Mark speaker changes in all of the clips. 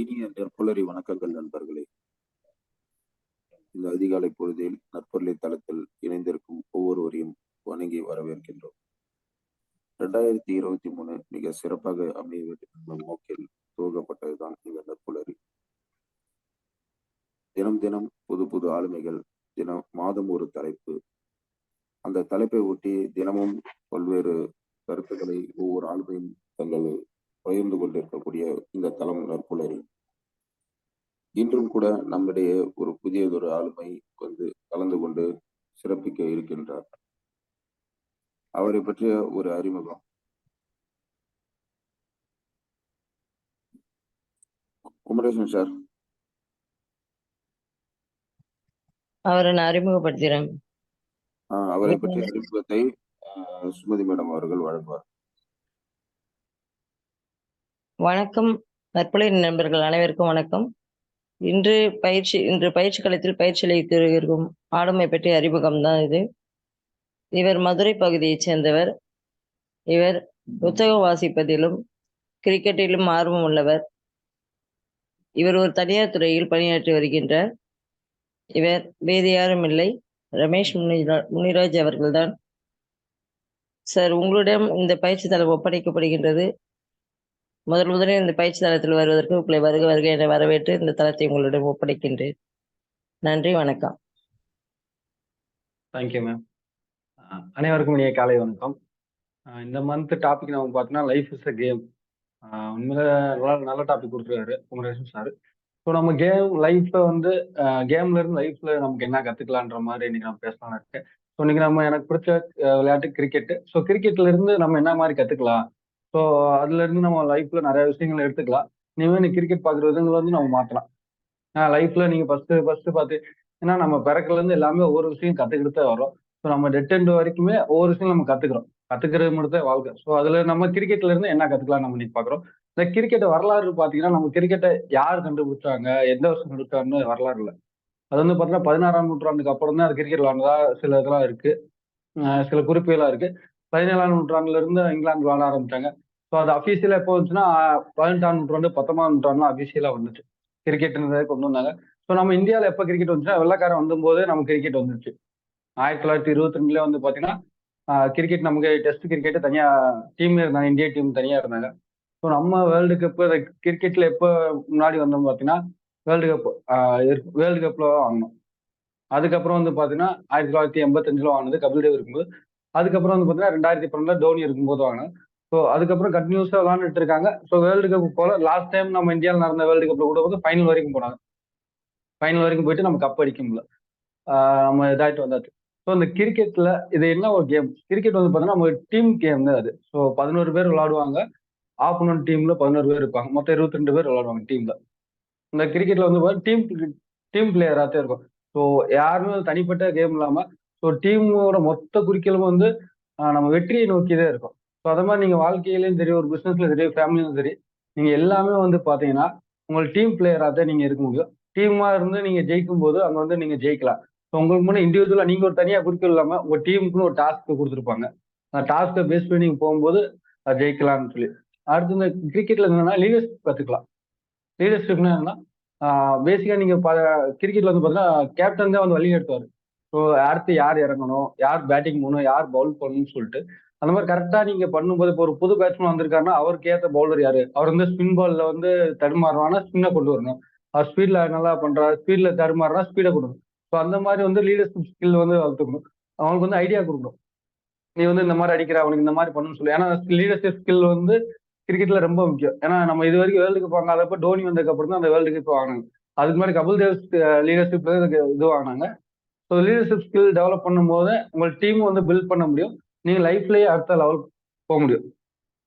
Speaker 1: இனிய நற்புலரி வணக்கங்கள் நண்பர்களே. இந்த அதிகாலை பொழுதில் நற்பொருளை தளத்தில் இணைந்திருக்கும் ஒவ்வொருவரையும் வணங்கி வரவேற்கின்றோம். 2023 மிக சிறப்பாக அமைய வேண்டும் என்ற நோக்கில் துவங்கப்பட்டதுதான் இந்த நற்புலரி. தினம் தினம் புது புது ஆளுமைகள், மாதம் ஒரு தலைப்பு. அந்த தலைப்பை ஒட்டி தினமும் பல்வேறு கருத்துக்களை ஒவ்வொரு ஆளுமையும் தங்கள் பகிர்ந்து கொண்டிருக்கக்கூடிய இந்த தளம் நற்புலரி. இன்றும் கூட நம்மிடையே ஒரு புதியதொரு ஆளுமை கலந்து கொண்டு சிறப்பிக்க இருக்கின்றார். அவரை பற்றிய ஒரு அறிமுகம். குமரேசன் சார்,
Speaker 2: அவரை நான் அறிமுகப்படுத்துகிறேன்.
Speaker 1: அவரை பற்றிய அறிமுகத்தை சுமதி மேடம் அவர்கள் வழங்குவார்.
Speaker 2: வணக்கம் நற்புலரி நண்பர்கள் அனைவருக்கும் வணக்கம். இன்று பயிற்சி களத்தில் பயிற்சி அளித்து இருக்கும் ஆளுமை பற்றிய அறிமுகம் தான் இது. இவர் மதுரை பகுதியைச் சேர்ந்தவர். இவர் புத்தகம் வாசிப்பதிலும் கிரிக்கெட்டிலும் ஆர்வம் உள்ளவர். இவர் ஒரு தனியார் துறையில் பணியாற்றி வருகின்றார். இவர் வேறு யாரும் இல்லை, ரமேஷ் முனிராஜ் அவர்கள்தான். சார், உங்களிடம் இந்த பயிற்சி தளம் ஒப்படைக்கப்படுகின்றது. முதலில் இந்த பயிற்சி தளத்தில் வருவதற்கு உங்களை வருக என வரவேற்று இந்த தளத்தை உங்களிடம் ஒப்படைக்கின்றேன். நன்றி, வணக்கம்.
Speaker 3: Thank you ma'am. அனைவருக்கும் இனிய காலை வணக்கம். இந்த மந்த் டாபிக் நம்ம பார்த்தோம்னா லைஃப் இஸ் அ கேம். உண்மையில நல்ல டாபிக் கொடுத்துருக்காரு குமரேசன் சார். ஸோ நம்ம லைஃப்பை கேம்ல இருந்து லைஃப்ல நமக்கு என்ன கத்துக்கலான்ற மாதிரி இன்னைக்கு நம்ம பேசலாம்னு இருக்கேன். ஸோ இன்னைக்கு எனக்கு பிடிச்ச விளையாட்டு கிரிக்கெட். ஸோ கிரிக்கெட்ல இருந்து நம்ம என்ன மாதிரி கத்துக்கலாம், ஸோ அதுல இருந்து நம்ம லைஃப்ல நிறைய விஷயங்களை எடுத்துக்கலாம். இனிமேல் நீ கிரிக்கெட் பாக்குறதுங்களை நம்ம மாத்தலாம். லைஃப்ல நீங்க ஃபர்ஸ்ட் பார்த்து, ஏன்னா நம்ம பிறக்குல இருந்து எல்லாமே ஒவ்வொரு விஷயம் கத்துக்கிட்டு தான் வரோம். ஸோ நம்ம டெட் எண்ட் வரைக்குமே ஒவ்வொரு விஷயம் நம்ம கத்துக்கிறது மட்டும் தான் வாழ்க்கை. ஸோ அதுல நம்ம கிரிக்கெட்ல இருந்து என்ன கத்துக்கலாம் நம்ம இன்னைக்கு பாக்குறோம். இந்த கிரிக்கெட் வரலாறு பாத்தீங்கன்னா, நம்ம கிரிக்கெட்டை யார் கண்டுபிடிச்சாங்க, எந்த வருஷம் கண்டுபிடிச்சாங்கன்னு வரலாறு இல்லை. அது பாத்தீங்கன்னா 16ஆம் நூற்றாண்டுக்கு அப்புறம் தான் அது கிரிக்கெட் விளாண்டதா சில இதெல்லாம் இருக்கு, சில குறிப்புகள்லாம் இருக்கு. 17ஆம் நூற்றாண்டுல இருந்து இங்கிலாந்து விளாட ஆரம்பிச்சாங்க. ஸோ அது அபிஷியலா எப்போ வந்துச்சுன்னா 18ஆம் நூற்றாண்டு 19ஆம் நூற்றாண்டுலாம் அபிஷியலா வந்துச்சு கிரிக்கெட் கொண்டு வந்தாங்க. ஸோ நம்ம இந்தியாவில் எப்போ கிரிக்கெட் வந்துச்சுன்னா வெள்ளக்காரன் வந்தபோதே நம்ம கிரிக்கெட் வந்துருச்சு. 1922 பாத்தீங்கன்னா கிரிக்கெட் நமக்கு டெஸ்ட் கிரிக்கெட் தனியா டீம் இருந்தாங்க, இந்தியா டீம் தனியா இருந்தாங்க. ஸோ நம்ம வேர்ல்டு கப் கிரிக்கெட்ல எப்போ முன்னாடி வந்தோம் பார்த்தீங்கன்னா வேர்ல்டு கப்ல வாங்கினோம். அதுக்கப்புறம் பாத்தீங்கன்னா 1985 வாங்கினது கபில் தேவ் இருக்கும்போது. அதுக்கப்புறம் பாத்தீங்கன்னா 2012 தோனி இருக்கும்போது வாங்கினோம். ஸோ அதுக்கப்புறம் கண்டினியூஸா விளாண்டுட்டு இருக்காங்க. ஸோ வேர்ல்டு கப் போல லாஸ்ட் டைம் நம்ம இந்தியாவில் நடந்த வேர்ல்டு கப்ல கூட ஃபைனல் வரைக்கும் போனாங்க. ஃபைனல் வரைக்கும் போயிட்டு நம்ம கப் அடிக்க முடியல, நம்ம இதாயிட்டு வந்தாச்சு. ஸோ இந்த கிரிக்கெட்ல இது என்ன ஒரு கேம், கிரிக்கெட் பார்த்தீங்கன்னா நம்ம டீம் கேம் தான் அது. ஸோ 11 பேர் விளையாடுவாங்க. ஆப்போனன்ட் டீம்ல 11 பேர் இருப்பாங்க. மொத்தம் 22 பேர் விளையாடுவாங்க டீம்ல. இந்த கிரிக்கெட்ல டீம் பிளேயரா தான் இருக்கும். ஸோ யாருமே தனிப்பட்ட கேம் இல்லாம ஸோ டீமோட மொத்த குறிக்கோளும் நம்ம வெற்றியை நோக்கிதான் இருக்கும். ஸோ அதை மாதிரி நீங்க வாழ்க்கையிலையும் சரி, ஒரு பிசினஸ்லயும் சரி, ஃபேமிலியும் சரி, நீங்க எல்லாமே பாத்தீங்கன்னா உங்கள் டீம் பிளேயரா தான் நீங்க இருக்க முடியும். டீமா இருந்து நீங்க ஜெயிக்கும் போது அங்க நீங்க ஜெயிக்கலாம். ஸோ உங்களுக்கு முன்னாடி இண்டிவிஜுவலா நீங்க ஒரு தனியா குறிக்கோள் இல்லாம உங்க டீமுக்குன்னு ஒரு டாஸ்க் கொடுத்துருப்பாங்க. அந்த டாஸ்கை பேஸ் பண்ணி நீங்க போகும்போது ஜெயிக்கலாம்னு சொல்லி. அடுத்து இந்த கிரிக்கெட்ல என்னன்னா லீடர்ஷிப் கத்துக்கலாம். லீடர்ஷிப்னா என்னன்னா பேசிக்கா நீங்க கிரிக்கெட்ல பாத்தீங்கன்னா கேப்டன் தான் வழி நடத்துவாரு. ஸோ அடுத்து யார் இறங்கணும், யார் பேட்டிங் பண்ணணும், யார் பவுல் பண்ணணும்னு சொல்லிட்டு அந்த மாதிரி கரெக்டா நீங்க பண்ணும்போது, இப்போ ஒரு புது பேட்ஸ்மேன் வந்திருக்காருன்னா அவருக்கு ஏற்ற பவுலர் யாரு, அவர் ஸ்பின் பால்ல தடுமாறுவானா ஸ்பின்னை கொண்டு வரணும். அவர் ஸ்பீட்ல நல்லா பண்றாரு, ஸ்பீட்ல தடுமாறுனா ஸ்பீடை கொடுக்கணும். ஸோ அந்த மாதிரி லீடர்ஷிப் ஸ்கில் வளர்த்துக்கணும். அவங்களுக்கு ஐடியா கொடுக்கணும். நீ இந்த மாதிரி அடிக்கிற, அவனுக்கு இந்த மாதிரி பண்ணணும்னு சொல்லி. ஏன்னா லீடர்ஷிப் ஸ்கில் கிரிக்கெட்ல ரொம்ப முக்கியம். ஏன்னா நம்ம இது வரைக்கும் வேர்ல்டு கப் வாங்காதப்ப டோனி வந்ததுக்கு அப்புறம் தான் அந்த வேர்ல்டு கப் வாங்கினாங்க. அதுக்கு மாதிரி கபில் தேவ் லீடர்ஷிப்ல இது வாங்கினாங்க. ஸோ லீடர்ஷிப் ஸ்கில் டெவலப் பண்ணும் போது உங்கள் டீம் பில்ட் பண்ண முடியும். நீங்க லைஃப்லயே அடுத்த லெவலுக்கு போக முடியும்.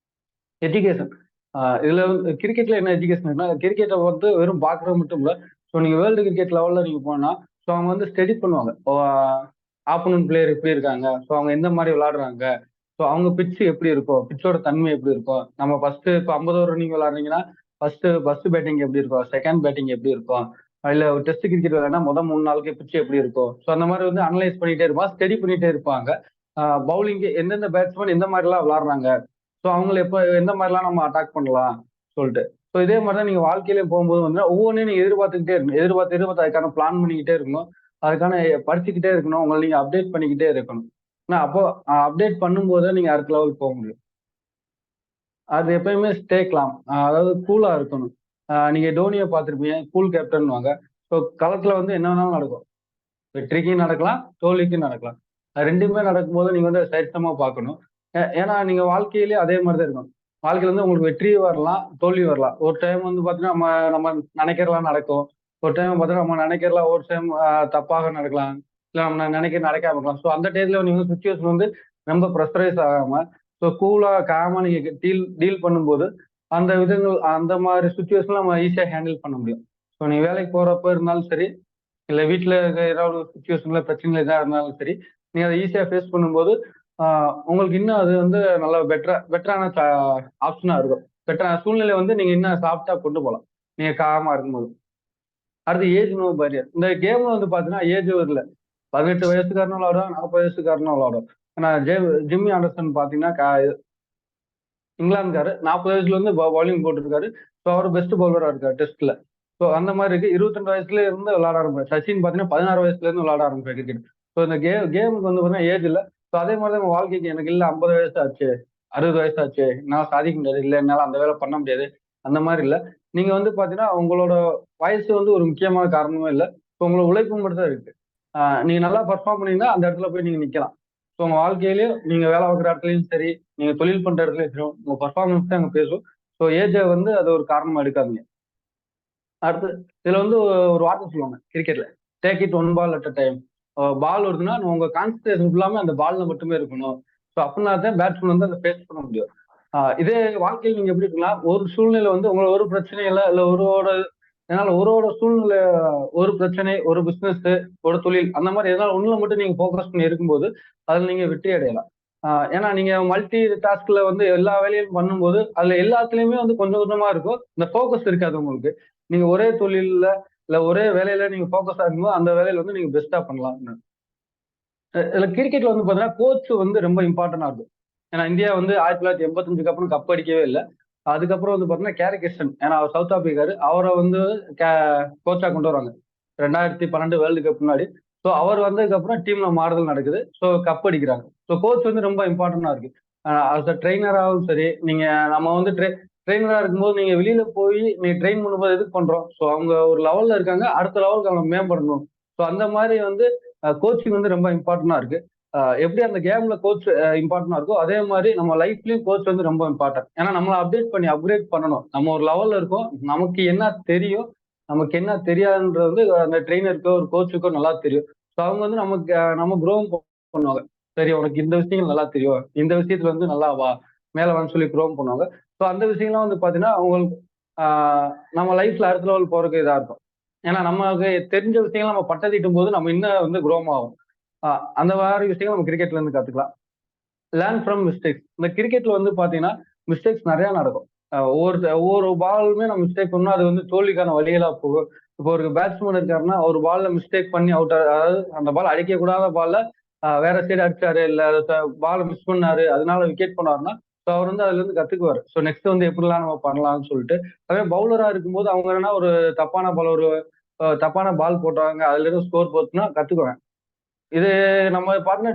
Speaker 3: எஜுகேஷன் இதுல கிரிக்கெட்ல என்ன எஜுகேஷன், கிரிக்கெட்டை வெறும் பாக்குறது மட்டும் இல்ல. ஸோ நீங்க வேர்ல்டு கிரிக்கெட் லெவல்ல நீங்க போனா ஸோ அவங்க ஸ்டடி பண்ணுவாங்க. ஆப்போனன்ட் பிளேயர் எப்படி இருக்காங்க, ஸோ அவங்க எந்த மாதிரி விளையாடுறாங்க, ஸோ அவங்க பிட்ச் எப்படி இருக்கும், பிட்சோட தன்மை எப்படி இருக்கும். நம்ம ஃபர்ஸ்ட் இப்போ 50 ஓவர் நீங்க விளையாடுறீங்கன்னா ஃபர்ஸ்ட் பேட்டிங் எப்படி இருக்கும், செகண்ட் பேட்டிங் எப்படி இருக்கும், இல்ல டெஸ்ட் கிரிக்கெட் விளையாடினா முதல் 3 நாளுக்கு பிட்ச் எப்படி இருக்கும். ஸோ அந்த மாதிரி அனலைஸ் பண்ணிட்டே இருப்பாங்க, ஸ்டடி பண்ணிட்டே இருப்பாங்க. பவுலிங் எந்தெந்த பேட்ஸ்மேன் எந்த மாதிரிலாம் விளையாடுறாங்க, ஸோ அவங்களை எப்போ எந்த மாதிரிலாம் நம்ம அட்டாக் பண்ணலாம் சொல்லிட்டு. ஸோ இதே மாதிரி தான் நீங்க வாழ்க்கையில போகும்போது வந்து ஒவ்வொன்றையும் நீங்க எதிர்பார்த்துக்கிட்டே இருக்கணும். எதிர்பார்த்து அதுக்கான பிளான் பண்ணிக்கிட்டே இருக்கணும். அதுக்கான படிச்சுக்கிட்டே இருக்கணும். உங்களை நீங்க அப்டேட் பண்ணிக்கிட்டே இருக்கணும். ஏன்னா அப்போ அப்டேட் பண்ணும்போது நீங்க அடுத்த லெவல் போக முடியும். அது எப்பயுமே ஸ்டே காம், அதாவது கூலா இருக்கணும். நீங்க டோனியை பார்த்திருப்பீங்க, கூல் கேப்டன் வாங்க. ஸோ களத்துல வந்து என்ன வேணாலும் நடக்கும். வெற்றிக்கும் நடக்கலாம், தோல்விக்கும் நடக்கலாம். அது ரெண்டுமே நடக்கும்போது நீங்க வந்து சரிசமா பார்க்கணும். ஏன்னா நீங்க வாழ்க்கையிலேயே அதே மாதிரி தான் இருக்கும். வாழ்க்கையில வந்து உங்களுக்கு வெற்றி வரலாம், தோல்வி வரலாம். ஒரு டைம் வந்து பாத்தீங்கன்னா நம்ம நம்ம நினைக்கிறலாம் நடக்கும். ஒரு டைம் பார்த்தீங்கன்னா நம்ம நினைக்கிறலாம் ஒரு டைம் தப்பாக நடக்கலாம். இல்ல நம்ம நினைக்க நடக்காம இருக்கலாம். ஸோ அந்த டைம்ல நீங்க சுச்சுவேஷன் வந்து ரொம்ப ப்ரெஷரைஸ் ஆகாம, ஸோ கூலா காமா நீங்க டீல் பண்ணும்போது அந்த விதங்கள் அந்த மாதிரி சுச்சுவேஷன்ல நம்ம ஈஸியா ஹேண்டில் பண்ண முடியும். ஸோ நீங்க வேலைக்கு போறப்ப இருந்தாலும் சரி, இல்ல வீட்டுல ஏதாவது ஒரு சுச்சுவேஷன்ல பிரச்சனை எதா இருந்தாலும் சரி, நீங்க அதை ஈஸியா ஃபேஸ் பண்ணும்போது உங்களுக்கு இன்னும் அது வந்து நல்ல பெட்டரான ஆப்ஷனா இருக்கும். பெட்டரான சூழ்நிலை வந்து நீங்க இன்னும் சாஃப்டா கொண்டு போகலாம். நீங்க காமா இருக்கும்போது. அடுத்து ஏஜ் நோ பேரியர். இந்த கேம்ல வந்து பாத்தீங்கன்னா ஏஜ் இல்ல. 18 வயசுக்காரனும் விளையாடும், 40 வயசுக்காரனும் விளையாடும். ஆனா ஜிம்மி ஆண்டர்சன் பாத்தீங்கன்னா இங்கிலாந்துக்காரு 40 வயசுல இருந்து பவுலிங் போட்டிருக்காரு. ஸோ அவர் பெஸ்ட் பவுலரா இருக்காரு டெஸ்ட்ல. ஸோ அந்த மாதிரி இருக்கு. 22 வயசுல இருந்து விளையாட ஆரம்பிப்பாரு. சச்சின் பாத்தீங்கன்னா 16 வயசுல இருந்து விளையாட ஆரம்பிப்பாரு கிரிக்கெட். ஸோ இந்த கேமுக்கு வந்து பாத்தீங்கன்னா ஏஜ் இல்ல. ஸோ அதே மாதிரி தான் வாழ்க்கைக்கு எனக்கு இல்ல 50 வயசு ஆச்சு, 60 வயசு ஆச்சு, என்னால சாதிக்க முடியாது, இல்ல என்னால அந்த வேலை பண்ண முடியாது, அந்த மாதிரி இல்ல. நீங்க வந்து பாத்தீங்கன்னா உங்களோட வயசு வந்து ஒரு முக்கியமான காரணமே இல்லை. ஸோ உங்களோட உழைப்பு மட்டும் தான் இருக்கு. நீங்க நல்லா பர்ஃபார்ம் பண்ணீங்கன்னா அந்த இடத்துல போய் நீங்க நிக்கலாம். ஸோ உங்க வாழ்க்கையிலயும் நீங்க வேலை பார்க்குற இடத்துலயும் சரி, நீங்க தொழில் பண்ற இடத்துலயும் சரி, உங்க பர்ஃபார்மன்ஸ் தான் அங்க பேசும். ஸோ ஏஜை வந்து அது ஒரு காரணமா எடுக்காதீங்க. அடுத்து இதுல வந்து ஒரு வார்த்தை சொல்லுவாங்க கிரிக்கெட்ல, take it one ball at a time. Ball வருதுன்னா உங்க கான்சன்ட்ரேஷன் ஃபுல்லாமே அந்த பால்ல மட்டுமே இருக்கணும். ஸோ அப்படின்னா தான் பேட்ஸ்மேன் வந்து அதை ஃபேஸ் பண்ண முடியும். இதே வாழ்க்கையில் நீங்க எப்படி இருக்குன்னா, ஒரு சூழ்நிலை வந்து உங்களை ஒரு பிரச்சனை இல்லை, இல்ல என்னால ஒருவோட சூழ்நிலை, ஒரு பிரச்சனை, ஒரு பிசினஸ், ஒரு தொழில், அந்த மாதிரி ஏதாவது ஒண்ணுல மட்டும் நீங்க ஃபோக்கஸ் பண்ணி இருக்கும்போது அதுல நீங்க வெற்றி அடையலாம். ஏன்னா நீங்க மல்டி டாஸ்க்ல வந்து எல்லா வேலையும் பண்ணும்போது அதுல எல்லாத்துலயுமே வந்து கொஞ்சம் கொஞ்சமா இருக்கும். இந்த ஃபோக்கஸ் இருக்காது உங்களுக்கு. நீங்க ஒரே தொழில்ல இல்ல ஒரே வேலையில நீங்க ஃபோக்கஸ் ஆகும்போது அந்த வேலையில வந்து நீங்க பெஸ்டா பண்ணலாம். இதுல கிரிக்கெட்ல வந்து பாத்தீங்கன்னா கோச் வந்து ரொம்ப இம்பார்ட்டன்டா இருக்கும். ஏன்னா இந்தியா வந்து 1985 அப்புறம் கப் அடிக்கவே இல்லை. அதுக்கப்புறம் வந்து பாத்தீங்கன்னா கேரிகிருஷ்ணன், ஏன்னா அவர் சவுத் ஆப்பிரிக்காரு, அவரை வந்து கோச்சா கொண்டு வராங்க 2012 வேர்ல்டு கப் முன்னாடி. ஸோ அவர் வந்ததுக்கு அப்புறம் டீம்ல மாறுதல் நடக்குது. ஸோ கப் அடிக்கிறாங்க. ஸோ கோச் வந்து ரொம்ப இம்பார்ட்டன்டா இருக்கு. அஸ் அ ட்ரெயினராகவும் சரி, நீங்க நம்ம வந்து ட்ரெயினரா இருக்கும்போது நீங்க வெளியில போய் நீங்க ட்ரெயின் பண்ணும்போது எதுக்கு பண்றோம்? ஸோ அவங்க ஒரு லெவல்ல இருக்காங்க, அடுத்த லெவலுக்கு அவங்க மேம்படணும். ஸோ அந்த மாதிரி வந்து கோச்சிங் வந்து ரொம்ப இம்பார்ட்டன்டா இருக்கு. எப்படி அந்த கேம்ல கோச் இம்பார்ட்டன்டா இருக்கோ, அதே மாதிரி நம்ம லைஃப்லயும் கோச் வந்து ரொம்ப இம்பார்ட்டன்ட். ஏன்னா நம்மளை அப்டேட் பண்ணி அப்கிரேட் பண்ணணும். நம்ம ஒரு லெவல்ல இருக்கோம், நமக்கு என்ன தெரியும், நமக்கு என்ன தெரியாதுன்றது வந்து அந்த ட்ரெயினருக்கோ ஒரு கோச்சுக்கோ நல்லா தெரியும். ஸோ அவங்க வந்து நமக்கு நம்ம க்ரோ பண்ணுவாங்க. சரி, உனக்கு இந்த விஷயங்கள் நல்லா தெரியும், இந்த விஷயத்துல வந்து நல்லா வா, மேல வான்னு சொல்லி க்ரோ பண்ணுவாங்க. ஸோ அந்த விஷயம்லாம் வந்து பாத்தீங்கன்னா அவங்களுக்கு நம்ம லைஃப்ல அடுத்த லெவல் போறதுக்கு இதா இருக்கும். ஏன்னா நமக்கு தெரிஞ்ச விஷயங்கள் நம்ம பட்டதிட்டும் போது நம்ம இன்னும் வந்து க்ரோம் ஆகும். அந்த மாதிரி விஷயங்கள் நம்ம கிரிக்கெட்ல இருந்து கத்துக்கலாம். Learn from mistakes. இந்த கிரிக்கெட்ல வந்து பாத்தீங்கன்னா மிஸ்டேக்ஸ் நிறைய நடக்கும். ஒவ்வொரு பாலுமே நம்ம மிஸ்டேக் பண்ணோம், அது வந்து தோல்விக்கான வழிகளா போகும். இப்போ ஒரு பேட்ஸ்மேன் இருக்காருன்னா ஒரு பால்ல மிஸ்டேக் பண்ணி அவுட், அதாவது அந்த பால் அடிக்க கூடாத பால்ல வேற சைடு அடிச்சாரு, இல்ல பால் மிஸ் பண்ணாரு, அதனால விக்கெட் பண்ணாருன்னா ஸோ அவர் வந்து அதுல இருந்து கத்துக்குவாரு. ஸோ நெக்ஸ்ட் வந்து எப்படிலாம் நம்ம பண்ணலாம்னு சொல்லிட்டு. அதே பவுலரா இருக்கும்போது அவங்க என்ன ஒரு தப்பான பால் போட்டாங்க, அதுல இருந்து ஸ்கோர் போச்சுன்னா கத்துக்குவேன். இது நம்ம பார்த்தீங்கன்னா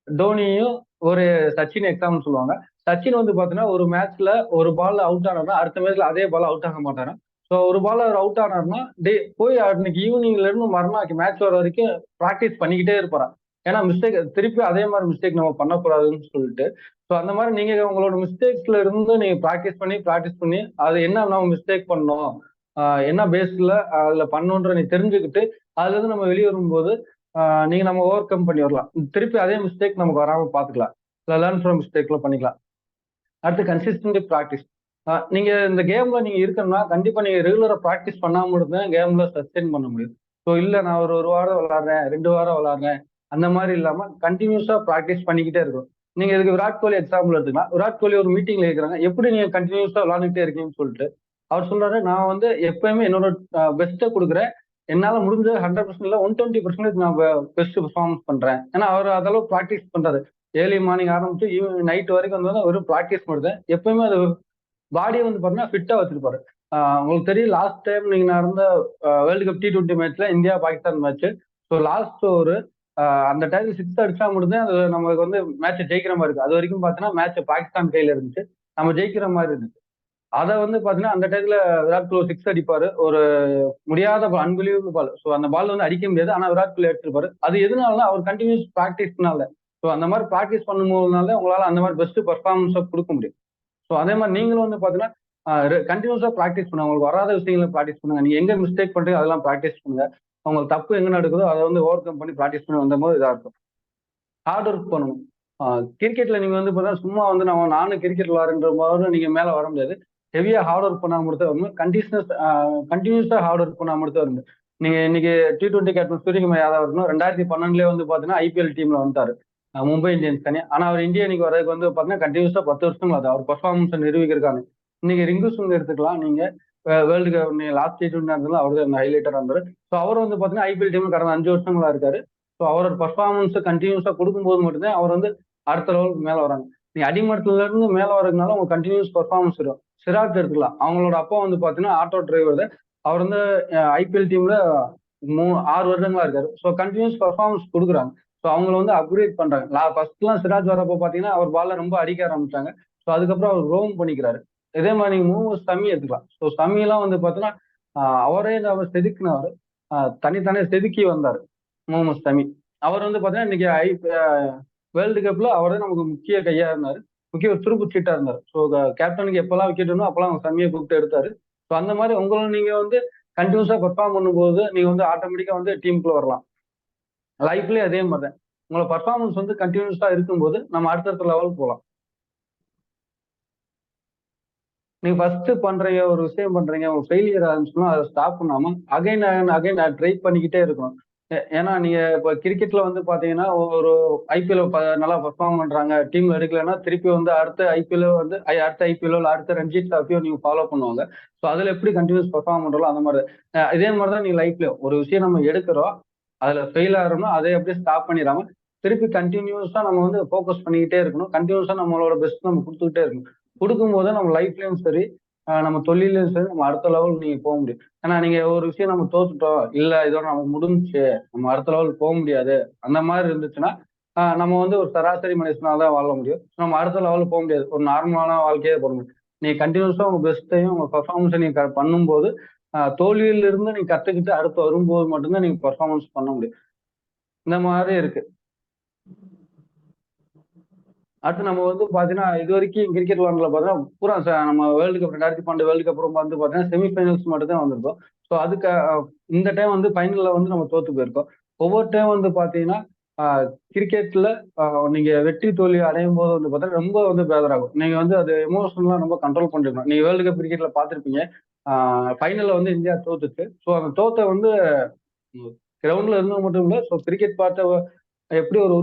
Speaker 3: டோனியும் ஒரு சச்சின் எக்ஸாம்பிள் சொல்லுவாங்க. சச்சின் வந்து பாத்தீங்கன்னா ஒரு மேட்ச்ல ஒரு பால்ல அவுட் ஆனார்னா அடுத்த மேட்ச்ல அதே பால் அவுட் ஆக மாட்டாராம். ஸோ ஒரு பால் அவர் அவுட் ஆனார்னா போய் அன்னைக்கு ஈவினிங்ல இருந்து மறுநாள் மேட்ச் வர வரைக்கும் ப்ராக்டிஸ் பண்ணிக்கிட்டே இருப்பாராம். ஏன்னா மிஸ்டேக் திருப்பி அதே மாதிரி மிஸ்டேக் நம்ம பண்ணக்கூடாதுன்னு சொல்லிட்டு. ஸோ அந்த மாதிரி நீங்க உங்களோட மிஸ்டேக்ஸ்ல இருந்து நீங்க ப்ராக்டிஸ் பண்ணி அது என்ன நம்ம மிஸ்டேக் பண்ணோம், என்ன பேஸ்ல அதுல பண்ணோன்ற நீ தெரிஞ்சுக்கிட்டு அதுல இருந்து நம்ம வெளியே வரும்போது நீங்க நம்ம ஓவர் கம் பண்ணி வரலாம். திருப்பி அதே மிஸ்டேக் நமக்கு வராம பாத்துக்கலாம். லேர்ன் ஃப்ரம் மிஸ்டேக்ல பண்ணிக்கலாம். அடுத்து கன்சிஸ்டன்ட் ப்ராக்டிஸ். நீங்க இந்த கேம்ல நீங்க இருக்கணும்னா கண்டிப்பா நீங்க ரெகுலரா ப்ராக்டிஸ் பண்ணாம மட்டும் தான் கேம்ல சஸ்டெயின் பண்ண முடியும். ஸோ இல்ல நான் ஒரு வாரம் விளையாடுறேன், 2 வாரம் விளையாடுறேன், அந்த மாதிரி இல்லாம கண்டினியூஸா ப்ராக்டிஸ் பண்ணிக்கிட்டே இருக்கும். நீங்க இதுக்கு விராட் கோலி எக்ஸாம்பிள் எடுத்துக்கலாம். விராட் கோலி ஒரு மீட்டிங்ல இருக்கிறாங்க, எப்படி நீங்க கண்டினியூஸா விளையாண்டுட்டே இருக்கீங்கன்னு சொல்லிட்டு. அவர் சொல்றாரு, நான் வந்து எப்பயுமே என்னோட பெஸ்ட்டை கொடுக்குறேன், என்னால முடிஞ்ச 100% இல்ல 120% நான் பெஸ்ட் பெர்ஃபார்மன்ஸ் பண்றேன். ஏன்னா அவர் அதளவு ப்ராக்டிஸ் பண்றாரு. ஏர்லி மார்னிங் ஆரம்பிச்சு ஈவினிங் நைட் வரைக்கும் வந்து வெறும் ப்ராக்டிஸ் பண்ணுறேன். எப்பயுமே அது பாடியை வந்து பாத்தீங்கன்னா ஃபிட்டா வச்சிருப்பாரு. உங்களுக்கு தெரியும் லாஸ்ட் டைம் நீங்க நடந்த வேர்ல்டு கப் T20 மேட்ச்ல India Pakistan match. So last ஒரு அந்த டைம் 6 அடிச்சா மட்டும்தான் அது நமக்கு வந்து மேட்ச் ஜெயிக்கிற மாதிரி இருக்கு. அது வரைக்கும் பாத்தீங்கன்னா மேட்ச் பாகிஸ்தான் கையில இருந்துச்சு, நம்ம ஜெயிக்கிற மாதிரி இருந்துச்சு. அதை வந்து பாத்தீங்கன்னா அந்த டைம்ல விராட் கோலி 6 அடிப்பாரு, ஒரு முடியாத அன்பிலீவபிள் பால். ஸோ அந்த பால் வந்து அடிக்க முடியாது, ஆனா விராட் கோலி எடுத்திருப்பாரு. அது எதனால அவர் கண்டினியூஸ் ப்ராக்டிஸ்னால. ஸோ அந்த மாதிரி ப்ராக்டிஸ் பண்ணும்போதுனால உங்களால அந்த மாதிரி பெஸ்ட் பர்ஃபார்மன்ஸை கொடுக்க முடியும். ஸோ அதே மாதிரி நீங்களும் வந்து பாத்தீங்கன்னா கண்டினியூஸா ப்ராக்டிஸ் பண்ணுங்க. உங்களுக்கு வராத விஷயங்களை ப்ராக்டிஸ் பண்ணுங்க. நீங்க எங்க மிஸ்டேக் பண்றீங்க அதெல்லாம் ப்ராக்டிஸ் பண்ணுங்க. உங்களுக்கு தப்பு எங்க நடக்குதோ அதை வந்து ஓவர் கம் பண்ணி ப்ராக்டிஸ் பண்ணி வந்த போது இதா இருக்கும். ஹார்ட் ஒர்க் பண்ணணும். கிரிக்கெட்ல நீங்க வந்து பார்த்தீங்கன்னா சும்மா வந்து நானும் கிரிக்கெட் விளாடுன்ற போது நீங்க மேல வர முடியாது. ஹெவியா ஹார்ட் ஒர்க் பண்ணா மட்டும் வரணும். கண்டினியூஸா ஹார்ட் ஒர்க் பண்ணா மட்டும் வரணும். நீங்க இன்னைக்கு T20 கேப்டன் சூரியகுமார் யாதவ் இருக்கணும் 2012 வந்து பாத்தீங்கன்னா IPL டீம்ல வந்துட்டாரு, மும்பை இந்தியன்ஸ் தனியா. ஆனா அவர் இந்தியா இன்னைக்கு வரதுக்கு வந்து பாத்தீங்கன்னா கண்டினியூஸா 10 வருஷம் அது அவர் பர்ஃபார்மன்ஸை நிரூபிக்கிறதுக்கான. இன்னைக்கு ரிங்கு சிங் எடுத்துக்கலாம் நீங்க, வேர்ல்டு கப் நீங்க லாஸ்ட் T20 நடந்தாலும் அவர் தான் ஹைலைட்டரா இருந்தாரு. ஸோ அவர் வந்து பாத்தீங்கன்னா IPL டீம் கடந்த 5 வருஷங்களா இருக்காரு. ஸோ அவரோட பர்ஃபார்மன்ஸை கண்டினியூஸா கொடுக்கும்போது மட்டும்தான் அவர் வந்து அடுத்த லெவலுக்கு மேல வராங்க. நீ அடிமட்டத்துல இருந்து மேல வரதுனால உங்களுக்கு கண்டினியூஸ் பர்ஃபார்மன்ஸ் வரும். சிராக் எடுத்துக்கலாம், அவங்களோட அப்பா வந்து பாத்தீங்கன்னா ஆட்டோ டிரைவர் தான். அவர் வந்து IPL டீம்ல 6 வருடங்களா இருக்காரு. ஸோ கண்டினியூஸ் பர்ஃபார்மன்ஸ் கொடுக்குறாங்க. ஸோ அவங்களை வந்து அப்கிரேட் பண்றாங்க. ஃபர்ஸ்ட்லாம் சிராஜ் வரப்போ பாத்தீங்கன்னா அவர் பால்ல ரொம்ப அடிக்க ஆரம்பிச்சாங்க. ஸோ அதுக்கப்புறம் அவர் ரோம் பண்ணிக்கிறாரு. இதே மாதிரி நீங்க முகமது ஷமி எடுத்துக்கலாம். ஸோ ஷமிலாம் வந்து பாத்தீங்கன்னா அவரே அவர் செதுக்கினவர், தனித்தானே செதுக்கி வந்தார் முகமது ஷமி. அவர் வந்து பாத்தீங்கன்னா இன்னைக்கு வேர்ல்டு கப்ல அவர் தான் நமக்கு முக்கிய கையா இருந்தாரு, முக்கிய துருப்பு சீட்டா இருந்தார். ஸோ கேப்டனுக்கு எப்பெல்லாம் விக்கெட் வேணும் அப்பெல்லாம் அவங்க சமியை கூப்பிட்டு எடுத்தாரு. ஸோ அந்த மாதிரி உங்களும் நீங்க வந்து கண்டினியூஸா பெர்ஃபார்ம் பண்ணும்போது நீங்க வந்து ஆட்டோமேட்டிக்கா வந்து டீமுக்குள்ள வரலாம். லைஃப்லயே அதே மாதிரி தான். உங்களோட பர்ஃபார்மன்ஸ் வந்து கண்டினியூஸா இருக்கும்போது நம்ம அடுத்தடுத்த லெவலுக்கு போகலாம். நீங்க ஃபர்ஸ்ட் பண்றீங்க, ஒரு விஷயம் பண்றீங்க, உங்க ஃபெயிலியர் ஆரம்பிச்சுன்னா அதை ஸ்டாப் பண்ணாம அகைன் அகைன் ட்ரை பண்ணிக்கிட்டே இருக்கணும். ஏன்னா நீங்க இப்போ கிரிக்கெட்ல வந்து பாத்தீங்கன்னா ஒரு IPL நல்லா பெர்ஃபார்ம் பண்றாங்க, டீம் எடுக்கலைன்னா திருப்பி வந்து அடுத்த IPL வந்து அடுத்த IPL அடுத்த ரஞ்சி டிராஃபியோ நீங்க ஃபாலோ பண்ணுவாங்க. ஸோ அதுல எப்படி கண்டினியூஸ் பெர்ஃபார்ம் பண்றோம் அந்த மாதிரி இதே மாதிரி தான் நீங்க லைஃப்ல ஒரு விஷயம் நம்ம எடுக்கிறோம், அதுல ஃபெயில் ஆகிறோம்னா அதை அப்படியே ஸ்டாப் பண்ணிடாம திருப்பி கண்டினியூஸா நம்ம வந்து ஃபோக்கஸ் பண்ணிக்கிட்டே இருக்கணும். கண்டினியூஸா நம்மளோட பெஸ்ட் நம்ம கொடுத்துக்கிட்டே இருக்கணும். கொடுக்கும்போது நம்ம லைஃப்லயும் சரி, நம்ம தொழிலையும் சரி, நம்ம அடுத்த லெவலுக்கு நீங்க போக முடியும். ஏன்னா நீங்க ஒரு விஷயம் நம்ம தோத்துட்டோம், இல்ல இதோட நமக்கு முடிஞ்சுச்சு, நம்ம அடுத்த லெவலுக்கு போக முடியாது, அந்த மாதிரி இருந்துச்சுன்னா நம்ம வந்து ஒரு சராசரி மனுஷனால தான் வாழ முடியும். நம்ம அடுத்த லெவலுக்கு போக முடியாது, ஒரு நார்மலான வாழ்க்கையே போக முடியும். நீங்க கண்டினியூஸா உங்க பெஸ்ட்டையும் உங்க பர்ஃபார்மன்ஸை நீங்க பண்ணும்போது தோல்வியிலிருந்து நீங்க கத்துக்கிட்டு அடுத்து வரும்போது மட்டும்தான் நீங்க பர்ஃபார்மன்ஸ் பண்ண முடியும். இந்த மாதிரி இருக்கு. அடுத்து நம்ம வந்து பாத்தீங்கன்னா இது வரைக்கும் கிரிக்கெட் விளையாண்டுல பாத்தீங்கன்னா பூரா நம்ம வேர்ல்டு கப் 2012 வேர்ல்டு கப் அப்புறம் வந்து பாத்தீங்கன்னா செமிஃபைனல்ஸ் மட்டும் தான் வந்திருக்கோம். ஸோ அதுக்கு இந்த டைம் வந்து ஃபைனல்ல வந்து நம்ம தோத்து போயிருக்கோம். ஒவ்வொரு டைம் வந்து பாத்தீங்கன்னா கிரிக்கெட்ல நீங்க வெற்றி தோல்வி அடையும் போது வந்து பார்த்தா ரொம்ப வந்து பேதராகும். நீங்க வந்து அது எமோஷனலா ரொம்ப கண்ட்ரோல் பண்ணிருக்கணும். நீங்க வேர்ல்டு கப் கிரிக்கெட்ல பார்த்திருப்பீங்க, ஃபைனல்ல வந்து இந்தியா தோத்துச்சு. ஸோ அந்த தோத்த வந்து கிரவுண்ட்ல இருந்தது மட்டும் இல்ல, ஸோ கிரிக்கெட் பார்த்த எப்படி ஒரு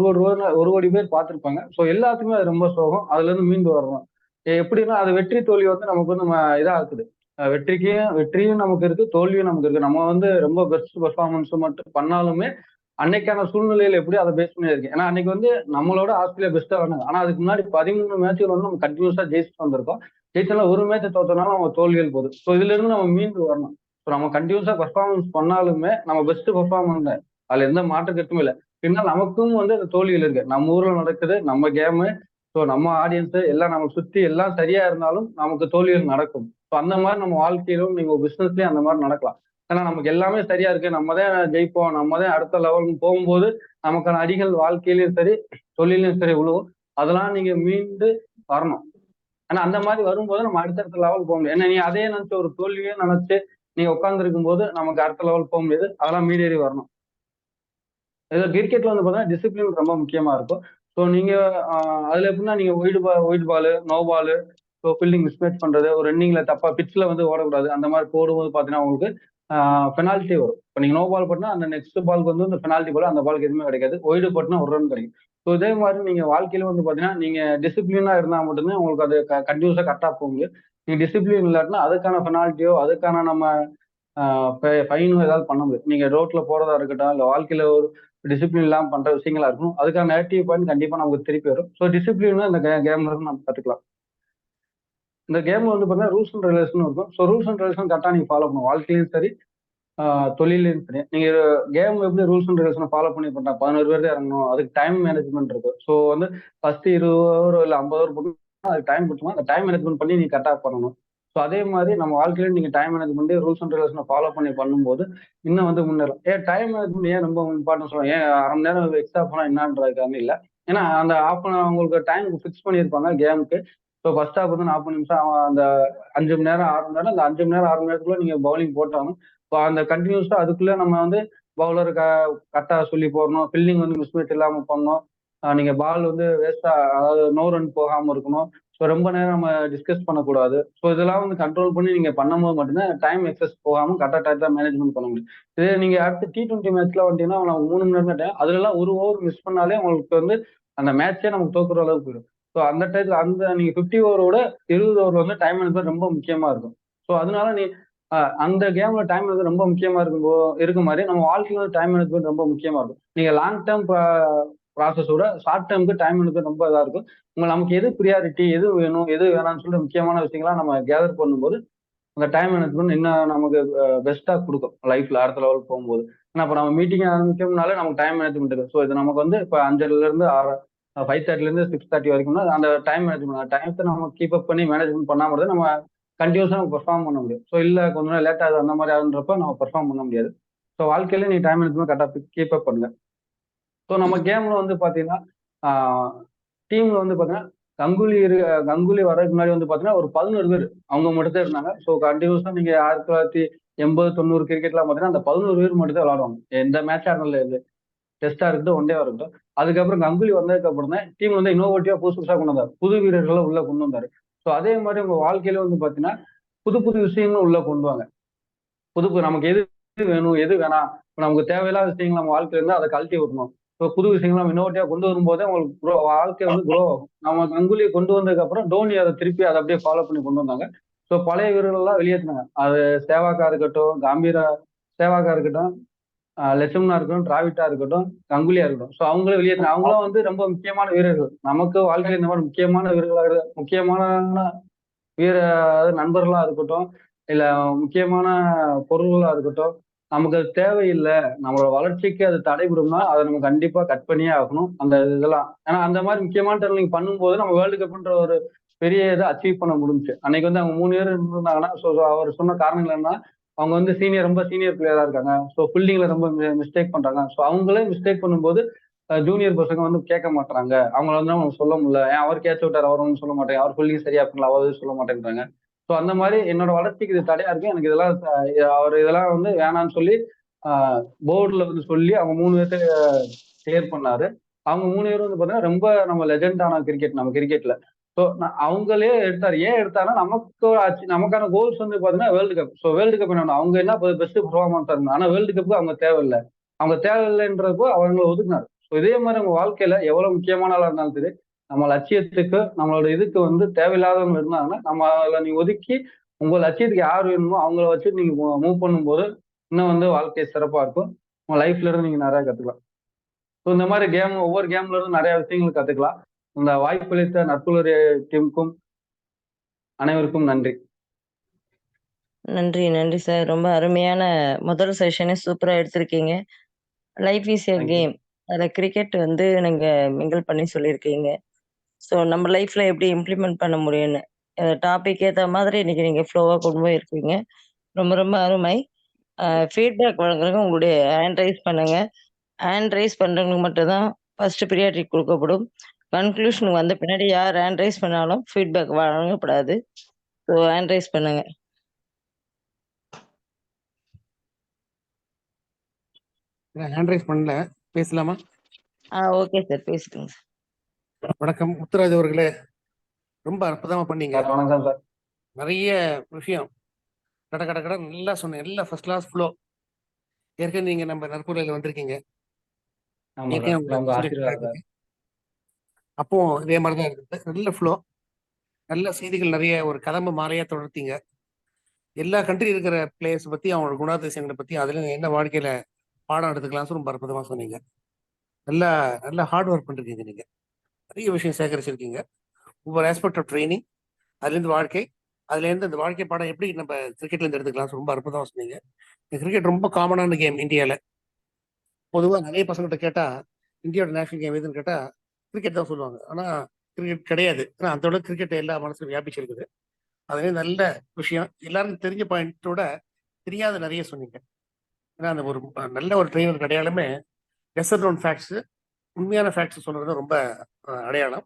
Speaker 3: கோடி பேர் பார்த்திருப்பாங்க. ஸோ எல்லாத்துக்குமே அது ரொம்ப சோகம். அதுல இருந்து மீண்டு வரணும். எப்படின்னா அது வெற்றி தோல்வி வந்து நமக்கு வந்து நம்ம இதாகுது. வெற்றியும் நமக்கு இருக்கு, தோல்வியும் நமக்கு இருக்கு. நம்ம வந்து ரொம்ப பெஸ்ட் பெர்ஃபார்மன்ஸ் மட்டும் பண்ணாலுமே அன்னைக்கான சூழ்நிலையில எப்படி அதை பேஸ் பண்ணி இருக்கு. ஏன்னா அன்னைக்கு வந்து நம்மளோட ஆஸ்திரேலியா பெஸ்டா வந்தாங்க. ஆனா அதுக்கு முன்னாடி 13 மேட்ச்கள் வந்து நம்ம கண்டினியூஸா ஜெயிச்சுட்டு வந்திருக்கோம். ஜெயிச்சாலும் ஒரு மேட்ச் தோத்தனாலும் நம்ம தோல்விகள் போகுது. ஸோ இதுல இருந்து நம்ம மீண்டு வரணும். ஸோ நம்ம கண்டினியூஸா பெர்ஃபார்மன்ஸ் பண்ணாலுமே நம்ம பெஸ்ட் பெர்ஃபார்மன்ஸ், அதுல எந்த மாற்று கருத்துமே இல்லை. பின்னால் நமக்கும் வந்து அந்த தோல்விகள் இருக்கு. நம்ம ஊர்ல நடக்குது, நம்ம கேமு, ஸோ நம்ம ஆடியன்ஸ் எல்லாம் நம்ம சுத்தி எல்லாம் சரியா இருந்தாலும் நமக்கு தோல்விகள் நடக்கும். ஸோ அந்த மாதிரி நம்ம வாழ்க்கையிலும் நீங்க பிசினஸ்லயும் அந்த மாதிரி நடக்கலாம். ஏன்னா நமக்கு எல்லாமே சரியா இருக்கு, நம்ம தான் ஜெயிப்போம், நம்ம தான் அடுத்த லெவலுக்கு போகும்போது நமக்கான அடிகள் வாழ்க்கையிலயும் சரி தொழிலையும் சரி விழுவும். அதெல்லாம் நீங்க மீண்டு வரணும். ஆனா அந்த மாதிரி வரும்போது நம்ம அடுத்தடுத்த லெவல் போக முடியும். ஏன்னா நீ அதே நினைச்சு ஒரு தோல்வியே நினைச்சு நீங்க உட்கார்ந்து இருக்கும் போது நமக்கு அடுத்த லெவல் போக முடியாது. அதெல்லாம் மீறி வரணும். கிரிக்கெட்ல வந்து பார்த்தீங்கன்னா டிசிப்ளின் ரொம்ப முக்கியமா இருக்கும். ஸோ நீங்க அதுல எப்படின்னா நீங்க white ball, no ball, so fielding mismatch பண்றது, ஒரு ரன்னிங்ல தப்பா பிட்ச்ல வந்து ஓடக்கூடாது. அந்த மாதிரி போடும்போது பார்த்தீங்கன்னா உங்களுக்கு பெனால்ட்டி வரும். இப்போ நீங்க நோ பால் போட்டா அந்த நெக்ஸ்ட் பாலுக்கு வந்து இந்த பெனால்ட்டி பால், அந்த பாலுக்கு எதுவுமே கிடைக்காது. ஒயிடு போட்டுனா ஒரு ரன் கிடைக்கும். ஸோ இதே மாதிரி நீங்க வாழ்க்கையில வந்து பார்த்தீங்கன்னா நீங்க டிசிப்ளினா இருந்தால் மட்டும்தான் உங்களுக்கு அது கண்டினியூஸா கரெக்டாக போக முடியும். நீங்க டிசிப்ளின் இல்லாட்டினா அதுக்கான பெனால்ட்டியோ அதுக்கான நம்ம ஃபைனோ ஏதாவது பண்ண முடியும். நீங்க ரோட்ல போறதா இருக்கட்டும், இல்ல வாழ்க்கையில ஒரு டிசிப்ளின் இல்லாம பண்ற விஷயங்களா இருக்கும். அதுக்கான நெகட்டிவ் பாயிண்ட் கண்டிப்பா நமக்கு திருப்பி வரும். ஸோ டிசிப்ளின் இந்த கேம்ல இருந்து நம்ம கத்துக்கலாம். இந்த கேம்ல வந்து பார்த்தீங்கன்னா ரூல்ஸ் அண்ட் ரெகுலேஷன் இருக்கும். ஸோ ரூல்ஸ் அண்ட் ரெகுலேஷன் கரெக்டாக நீங்கள் ஃபாலோ பண்ணணும். வாழ்க்கையிலும் சரி, தொழிலையும் சரி. நீங்க கேம் எப்படி ரூல்ஸ் அண்ட் ரெகுலேஷனை ஃபாலோ பண்ணி பண்ணா 11 பேர் தான் இறங்கணும். அதுக்கு டைம் மேனேஜ்மெண்ட் இருக்கு. ஸோ வந்து ஃபர்ஸ்ட் 20 ஓவர் இல்லை 50 ஓவர் போட்டு அதுக்கு டைம் கொடுத்தோம்னா அந்த டைம் மேனேஜ்மெண்ட் பண்ணி நீங்க கரெக்டாக பண்ணணும். ஸோ அதே மாதிரி நம்ம வாழ்க்கையில நீங்க டைம் மேனேஜ்மெண்ட் ரூல்ஸ் அண்ட் ரெகுலேஷனை ஃபாலோ பண்ணும்போது இன்னும் வந்து முன்னேறலாம். டைம் மேனேஜ்மெண்ட் ஏன் ரொம்ப இம்பார்ட்டன்ஸ் சொல்லுவாங்க, ஏன் அரை மணி நேரம் எக்ஸ்ட்ரா போனா என்னன்றதுக்காக இல்லை. ஏன்னா அந்த ஆஃப் அவங்களுக்கு டைம் ஃபிக்ஸ் பண்ணியிருப்பாங்க கேமுக்கு. ஸோ ஃபர்ஸ்ட் ஹாஃப் வந்து 40 நிமிஷம், அந்த 5 மணி நேரம் 6 மணி நேரம், அந்த 5 மணி நேரம் 6 மணி நேரத்துக்குள்ள நீங்க பவுலிங் போட்டாலும் இப்போ அந்த கண்டினியூஸா அதுக்குள்ள நம்ம வந்து பவுலர் கரெக்டா சொல்லி போடணும், ஃபீல்டிங் வந்து மிஸ்மேட் இல்லாம பண்ணணும், நீங்க பால் வந்து வேஸ்டா, அதாவது நோ ரன் போகாம இருக்கணும். ஸோ ரொம்ப நேரம் நம்ம டிஸ்கஸ் பண்ணக்கூடாது. ஸோ இதெல்லாம் வந்து கண்ட்ரோல் பண்ணி நீங்க பண்ணும்போது மட்டும்தான் டைம் எக்ஸஸ் போகாம கரெக்டாக டயத்தை மேனேஜ்மெண்ட் பண்ண முடியும். இதே நீங்க அடுத்து T20 மேட்ச்ல வந்துட்டீங்கன்னா நம்ம 3 மணி நேரம் டைம், அதுல எல்லாம் ஒரு ஓவர் மிஸ் பண்ணாலே உங்களுக்கு வந்து அந்த மேட்சே நமக்கு தோக்குற அளவுக்கு போயிடும். ஸோ அந்த டயத்துல அந்த நீங்க 50 ஓவரோட 20 ஓவர் வந்து டைம் மேனேஜ்மெண்ட் ரொம்ப முக்கியமா இருக்கும். ஸோ அதனால நீ அந்த கேம்ல டைம் மேனேஜ்மெண்ட் ரொம்ப முக்கியமா இருக்க மாதிரி நம்ம வாழ்க்கையில டைம் மேனேஜ்மெண்ட் ரொம்ப முக்கியமா இருக்கும். நீங்க லாங் டேர்ம் ப்ராசஸோட ஷார்ட் டேர்முக்கு டைம் மேனேஜ்மெண்ட் ரொம்ப இதா இருக்கும். நமக்கு எது ப்ரியாரிட்டி, எது வேணும், எது வேணாம்னு சொல்லிட்டு முக்கியமான விஷயங்களா நம்ம கேதர் பண்ணும்போது அந்த டைம் மேனேஜ்மெண்ட் இன்னும் நமக்கு பெஸ்டா கொடுக்கும் லைஃப்ல அடுத்த லெவலுக்கு போகும்போது. ஏன்னா இப்போ நம்ம மீட்டிங் ஆரம்பிக்கணும்னாலே நமக்கு டைம் மேனேஜ்மெண்ட் இருக்கு. ஸோ இது நமக்கு வந்து இப்போ 5:30ல இருந்து 5:30ல இருந்து 6:30 வரைக்கும்னா அந்த டைம் மேனேஜ்மெண்ட் டயத்தை நம்ம கீப் அப் பண்ணி மேனேஜ்மெண்ட் பண்ணாம நம்ம கண்டினியூஸா நம்ம பெர்ஃபார்ம் பண்ண முடியும். ஸோ இல்ல கொஞ்ச நேரம் லேட் ஆகுது அந்த மாதிரி ஆகுன்றப்ப நம்ம பெர்ஃபார்ம் பண்ண முடியாது. ஸோ வாழ்க்கையில நீ டைம் மேனேஜ்மெண்ட் கரெக்டாக கீப் அப் பண்ணுங்க. ஸோ நம்ம கேம்ல வந்து பாத்தீங்கன்னா டீம்ல வந்து பாத்தீங்கன்னா கங்குலி வர்றதுக்கு முன்னாடி வந்து பாத்தீங்கன்னா ஒரு 11 பேர் அவங்க மட்டும் தான் இருந்தாங்க. ஸோ கண்டினியூஸா நீங்க 1980-90 கிரிக்கெட்லாம் பாத்தீங்கன்னா அந்த 11 பேர் மட்டும் தான் விளையாடுவாங்க. எந்த மேட்சா இருந்தாலும் இது டெஸ்டா இருக்கட்டும், ஒன் டேவா இருக்கட்டும். அதுக்கப்புறம் கங்குலி வந்ததுக்கு அப்புறம் தான் டீம் வந்து இன்னோவேட்டிவா புதுசா கொண்டு வந்தாரு. புது வீரர்களை உள்ள கொண்டு வந்தாரு. ஸோ அதே மாதிரி உங்க வாழ்க்கையில வந்து பாத்தீங்கன்னா புது புது விஷயங்களும் உள்ள கொண்டு வாங்க. நமக்கு எது வேணும், எது வேணாம், நமக்கு தேவையில்லாத விஷயங்கள் நம்ம வாழ்க்கையில இருந்தா அதை கழட்டி விடணும். இப்போ புது விஷயங்கள் நம்ம இன்னோவேட்டிவா கொண்டு வரும்போதே உங்களுக்கு வாழ்க்கை வந்து க்ரோ ஆகும். நம்ம கங்குலியை கொண்டு வந்ததுக்கு அப்புறம் டோனி அதை திருப்பி அதை அப்படியே ஃபாலோ பண்ணி கொண்டு வந்தாங்க. ஸோ பழைய வீரர்கள் எல்லாம் வெளியேற்றினாங்க. அது சேவாக்கா இருக்கட்டும், சேவாக்கா இருக்கட்டும், லட்சுமணா இருக்கட்டும், டிராவிட்டா இருக்கட்டும், கங்குலியா இருக்கட்டும். ஸோ அவங்களும் வெளியேற்றினாங்க. அவங்களும் வந்து ரொம்ப முக்கியமான வீரர்கள். நமக்கு வாழ்க்கையில இந்த மாதிரி முக்கியமான வீரர்களாக முக்கியமான வீர நண்பர்களா இருக்கட்டும், இல்ல முக்கியமான பொருள்களா இருக்கட்டும், நமக்கு அது தேவையில்லை, நம்மளோட வளர்ச்சிக்கு அது தடைபடும்னா அதை நம்ம கண்டிப்பா கட் பண்ணியே ஆகணும். அந்த இதெல்லாம் ஏன்னா அந்த மாதிரி முக்கியமான டர்னிங் பண்ணும்போது நம்ம வேர்ல்டு கப்ன்ற ஒரு பெரிய இதை அச்சீவ் பண்ண முடிஞ்சுச்சு. அன்னைக்கு வந்து அவங்க 3 பேர் இருந்தாங்கன்னா, ஸோ அவர் சொன்ன காரணங்கள் என்ன, அவங்க வந்து ரொம்ப சீனியர் பிளேயரா இருக்காங்க. ஸோ ஃபீல்டிங்ல ரொம்ப மிஸ்டேக் பண்றாங்க. ஸோ அவங்களே மிஸ்டேக் பண்ணும்போது ஜூனியர் பசங்க வந்து கேட்க மாட்டாங்க. அவங்கள வந்து நம்ம சொல்ல முடியல, ஏன் அவர் கேட்ச் விட்டார் அவர் ஒன்றும் சொல்ல மாட்டேங்க, அவர் ஃபீல்டிங் சரியா பண்ணல அவர் சொல்ல மாட்டேன்றாங்க. ஸோ அந்த மாதிரி என்னோட வளர்ச்சிக்கு இது தடையா இருக்கு, எனக்கு இதெல்லாம் அவர் இதெல்லாம் வந்து வேணாம்னு சொல்லி போர்டுல வந்து சொல்லி அவங்க 3 பேர்த்த கிளியர் பண்ணாரு. அவங்க 3 பேரும் வந்து பாத்தீங்கன்னா ரொம்ப நம்ம லெஜெண்டான நம்ம கிரிக்கெட்ல. ஸோ அவங்களே எடுத்தாரு. ஏன் எடுத்தாருன்னா நமக்கான கோல்ஸ் வந்து பாத்தீங்கன்னா world cup. So world cup என்ன அவங்க என்ன பெஸ்ட் பெர்ஃபார்மன்ஸா இருந்தாங்க. ஆனா வேர்ல்டு கப்புக்கு அவங்க தேவையில்லை. அவங்க தேவையில்லைன்றப்போ அவங்களை ஒதுக்குனாரு. ஸோ இதே மாதிரி உங்க வாழ்க்கையில எவ்வளவு முக்கியமான ஆளா இருந்தாலும் சரி, நம்ம லட்சியத்துக்கு நம்மளோட இதுக்கு வந்து தேவையில்லாதவங்க இருந்தாங்கன்னா நம்ம அதில் நீ ஒதுக்கி உங்க லட்சியத்துக்கு யார் வேணுமோ அவங்கள வச்சு நீங்க மூவ் பண்ணும்போது இன்னும் வந்து வாழ்க்கை சிறப்பா இருக்கும். உங்க லைஃப்ல இருந்து நீங்க நிறைய கத்துக்கலாம். ஸோ இந்த மாதிரி ஒவ்வொரு கேம்ல இருந்து நிறைய விஷயங்கள் கத்துக்கலாம். இந்த வாய்ப்பளித்த நட்புலர் டீமுக்கும் அனைவருக்கும் நன்றி.
Speaker 2: நன்றி, நன்றி சார். ரொம்ப அருமையான முதல் செஷனே சூப்பரா எடுத்திருக்கீங்க. Life is a
Speaker 3: thank you.
Speaker 2: Game. அதுல கிரிக்கெட் வந்து நீங்க மிங்கிள் பண்ணி சொல்லியிருக்கீங்க. ஸோ நம்ம லைஃப்ல எப்படி இம்ப்ளிமெண்ட் பண்ண முடியும்னு டாபிக் ஏற்ற மாதிரி இன்னைக்கு நீங்க ஃப்ளோவா கொண்டு போயிருக்கீங்க. ரொம்ப ரொம்ப அருமை. ஃபீட்பேக் வழங்குறவங்க உங்களுடைய ஹேண்ட் ரைஸ் பண்ணுங்க. ஹேண்ட் ரைஸ் பண்றவங்களுக்கு மட்டும் தான் ஃபர்ஸ்ட் ப்ரியாரிட்டி கொடுக்கப்படும். கன்க்ளூஷனுக்கு வந்த பின்னாடி யார் ஹேண்ட் ரைஸ் பண்ணாலும் ஃபீட்பேக் வழங்கப்படாது. ஸோ ஹேண்ட் ரைஸ் பண்ணுங்க.
Speaker 4: ஹேண்ட் ரைஸ் பண்ணல, பேசலாமா?
Speaker 2: ஓகே சார், பேசிட்டுங்க சார்.
Speaker 4: வணக்கம் முத்துராஜ் அவர்களே, ரொம்ப அற்புதமா பண்ணீங்க.
Speaker 3: வணக்கம் சார்.
Speaker 4: நிறைய விஷயம் கட நல்லா சொன்னேன். எல்லாம் ஃபர்ஸ்ட் கிளாஸ் ஃப்ளோ. ஏற்கனவே நீங்க நம்ம நற்புறையில வந்திருக்கீங்க. அப்போ இதே மாதிரிதான் இருக்குது. நல்ல ஃப்ளோ, நல்ல செய்திகள் நிறைய, ஒரு கதம்ப மாலையா தொடர்த்தீங்க. எல்லா கண்ட்ரி இருக்கிற பிளேயர்ஸ் பத்தி, அவங்களோட குணாதிசயங்களை பத்தி, அதுல என்ன வாழ்க்கையில பாடம் எடுத்துக்கலாம் ரொம்ப அற்புதமா சொன்னீங்க. நல்லா ஹார்ட் ஒர்க் பண்ணிருக்கீங்க. நீங்க நிறைய விஷயம் சேகரிச்சிருக்கீங்க. ஒவ்வொரு ஆஸ்பெக்ட் ஆஃப் ட்ரைனிங், அதுலேருந்து வாழ்க்கை, அதுலேருந்து இந்த வாழ்க்கை பாடம் எப்படி நம்ம கிரிக்கெட்லேருந்து எடுத்துக்கலாம் ரொம்ப அற்புதமாக சொன்னீங்க. இந்த கிரிக்கெட் ரொம்ப காமனான கேம் இந்தியாவில். பொதுவாக நிறைய பசங்கள்கிட்ட கேட்டால் இந்தியாவோட நேஷனல் கேம் எதுன்னு கேட்டால் கிரிக்கெட் தான் சொல்லுவாங்க. ஆனால் கிரிக்கெட் கிடையாது. ஏன்னா அதோட கிரிக்கெட் எல்லா மனசுலும் வியாபிச்சிருக்குது. அதுவே நல்ல விஷயம். எல்லாருக்கும் தெரிஞ்ச பாயிண்ட்டோட தெரியாத நிறைய சொன்னீங்க. ஏன்னா அந்த ஒரு நல்ல ஒரு ட்ரெயினர் அடையாளமே லெசர் நோன் ஃபேக்ட்ஸு, உண்மையான ஃபேக்ட்ஸ் சொல்கிறது ரொம்ப அடையாளம்.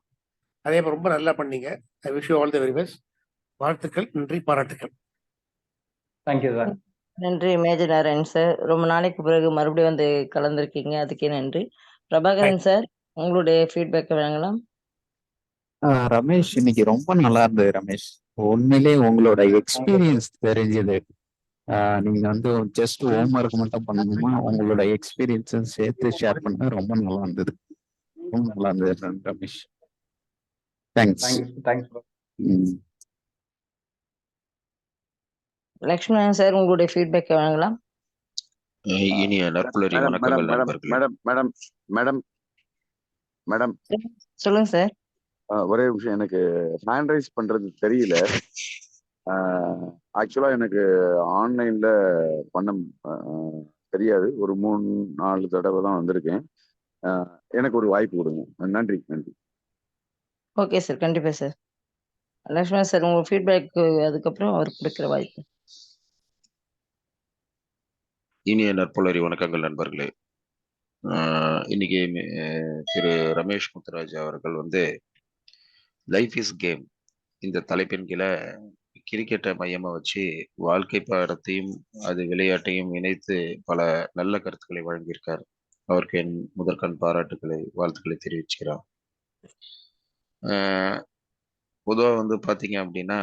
Speaker 4: அதே மாதிரி ரொம்ப நல்லா பண்ணீங்க. I wish you all the very best. வாழ்த்துக்கள், நன்றி, பாராட்டுக்கள்.
Speaker 3: Thank you sir.
Speaker 2: நன்றி மேஜர் நாராயண் சார். ரொம்ப நாளைக்கு பிறகு மறுபடியும் வந்து கலந்துருக்கீங்க, அதுக்கே நன்றி. பிரபாகரன் சார், உங்களுடைய ஃபீட்பேக்கை வழங்கலாம்.
Speaker 5: ரமேஷ், இன்னைக்கு ரொம்ப நல்லா இருந்தது ரமேஷ். உண்மையிலே உங்களோட எக்ஸ்பீரியன்ஸ் தெரிஞ்சது. நீங்க வந்து ஜஸ்ட் ஹோம் ஒர்க் மட்டும் பண்ணணுமா, உங்களோட எக்ஸ்பீரியன்ஸும் சேர்த்து ஷேர் பண்ண ரொம்ப நல்லா இருந்தது. ரொம்ப நல்லா இருந்தது Ramesh. Thanks.
Speaker 3: Thanks.
Speaker 2: Lakshmanan sir, உங்களுடைய ஃபீட்பேக்கை வழங்கலாம்.
Speaker 1: இனிய நற்புலரி
Speaker 6: மேடம்
Speaker 1: வணக்கங்கள்
Speaker 6: மேடம்
Speaker 1: நண்பர்களே.
Speaker 6: மேடம் மேடம் மேடம் மேடம்
Speaker 2: சொல்லுங்க சார்.
Speaker 6: ஒரே விஷயம், எனக்கு ஹேண்ட் ரைஸ் பண்றது தெரியல. ஆக்சுவலா எனக்கு ஆன்லைன்ல பண்ண தெரியாது. ஒரு 3-4 தடவை தான் வந்திருக்கேன். எனக்கு ஒரு வாய்ப்பு கொடுங்க. நன்றி நன்றி.
Speaker 2: ஓகே சார், கண்டிப்பாக சார். லக்ஷ்மணன் சார், உங்கள் ஃபீட்பேக்கு அதுக்கப்புறம் அவருக்கு கொடுக்குற வாய்ப்பு.
Speaker 1: இனிய நற்புலரி வணக்கங்கள் நண்பர்களே. இன்னைக்கு திரு ரமேஷ் முத்துராஜ் அவர்கள் வந்து லைஃப் இஸ் கேம் இந்த தலைப்பின் கீழே கிரிக்கெட்டை மையமா வச்சு வாழ்க்கை பாடத்தையும் அது விளையாட்டையும் இணைத்து பல நல்ல கருத்துக்களை வழங்கியிருக்கார். அவருக்கு என் முதற்கண் பாராட்டுக்களை, வாழ்த்துக்களை தெரிவிச்சுக்கிறோம். பொதுவாக வந்து பார்த்தீங்க அப்படின்னா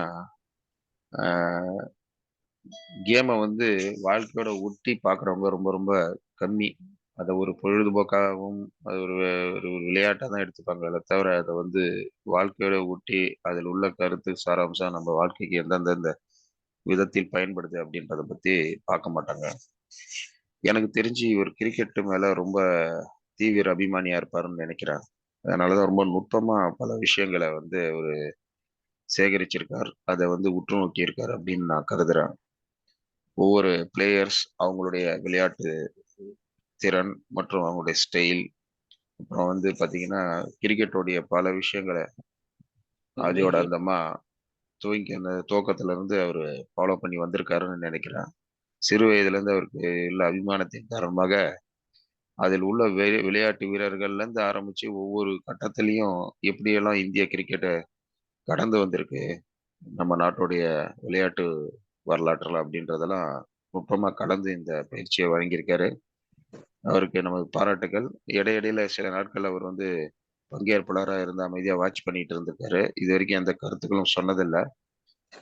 Speaker 1: கேமை வந்து வாழ்க்கையோட ஒட்டி பார்க்குறவங்க ரொம்ப ரொம்ப கம்மி. அதை ஒரு பொழுதுபோக்காகவும் அது ஒரு ஒரு விளையாட்டாக தான் எடுத்துப்பாங்க. அதை தவிர அதை வந்து வாழ்க்கையோட ஒட்டி அதில் உள்ள கருத்து சாராம்சம் நம்ம வாழ்க்கைக்கு எந்தெந்த விதத்தில் பயன்படுது அப்படின்றத பற்றி பார்க்க மாட்டாங்க. எனக்கு தெரிஞ்சு இவர் கிரிக்கெட்டு மேலே ரொம்ப தீவிர அபிமானியாக இருப்பாருன்னு நினைக்கிறேன். அதனால தான் ரொம்ப நுட்பமாக பல விஷயங்களை வந்து ஒரு சேகரிச்சிருக்கார், அதை வந்து உற்று நோக்கியிருக்கார் அப்படின்னு நான் கருதுறேன். ஒவ்வொரு பிளேயர்ஸ் அவங்களுடைய விளையாட்டு திறன் மற்றும் அவங்களுடைய ஸ்டைல், அப்புறம் வந்து பார்த்தீங்கன்னா கிரிக்கெட்டோடைய பல விஷயங்களை அதோட அந்தமா துவங்கி அந்த துவக்கத்துல இருந்து அவர் ஃபாலோ பண்ணி வந்திருக்காருன்னு நினைக்கிறேன். சிறு வயதுலேருந்து அவருக்கு உள்ள அபிமானத்தின் காரணமாக அதில் உள்ள விளையாட்டு வீரர்கள்ல இருந்து ஆரம்பிச்சு ஒவ்வொரு கட்டத்திலையும் எப்படியெல்லாம் இந்திய கிரிக்கெட்டை கடந்து வந்திருக்கு நம்ம நாட்டுடைய விளையாட்டு வரலாற்றுல அப்படின்றதெல்லாம் நுட்பமாக கடந்து இந்த பயிற்சியை வழங்கியிருக்காரு. அவருக்கு நமது பாராட்டுகள். இடையிடையில சில நாட்கள் அவர் வந்து பங்கேற்பாளராக இருந்து அமைதியாக வாட்ச் பண்ணிட்டு இருந்திருக்காரு. இது வரைக்கும் எந்த கருத்துக்களும் சொன்னதில்லை.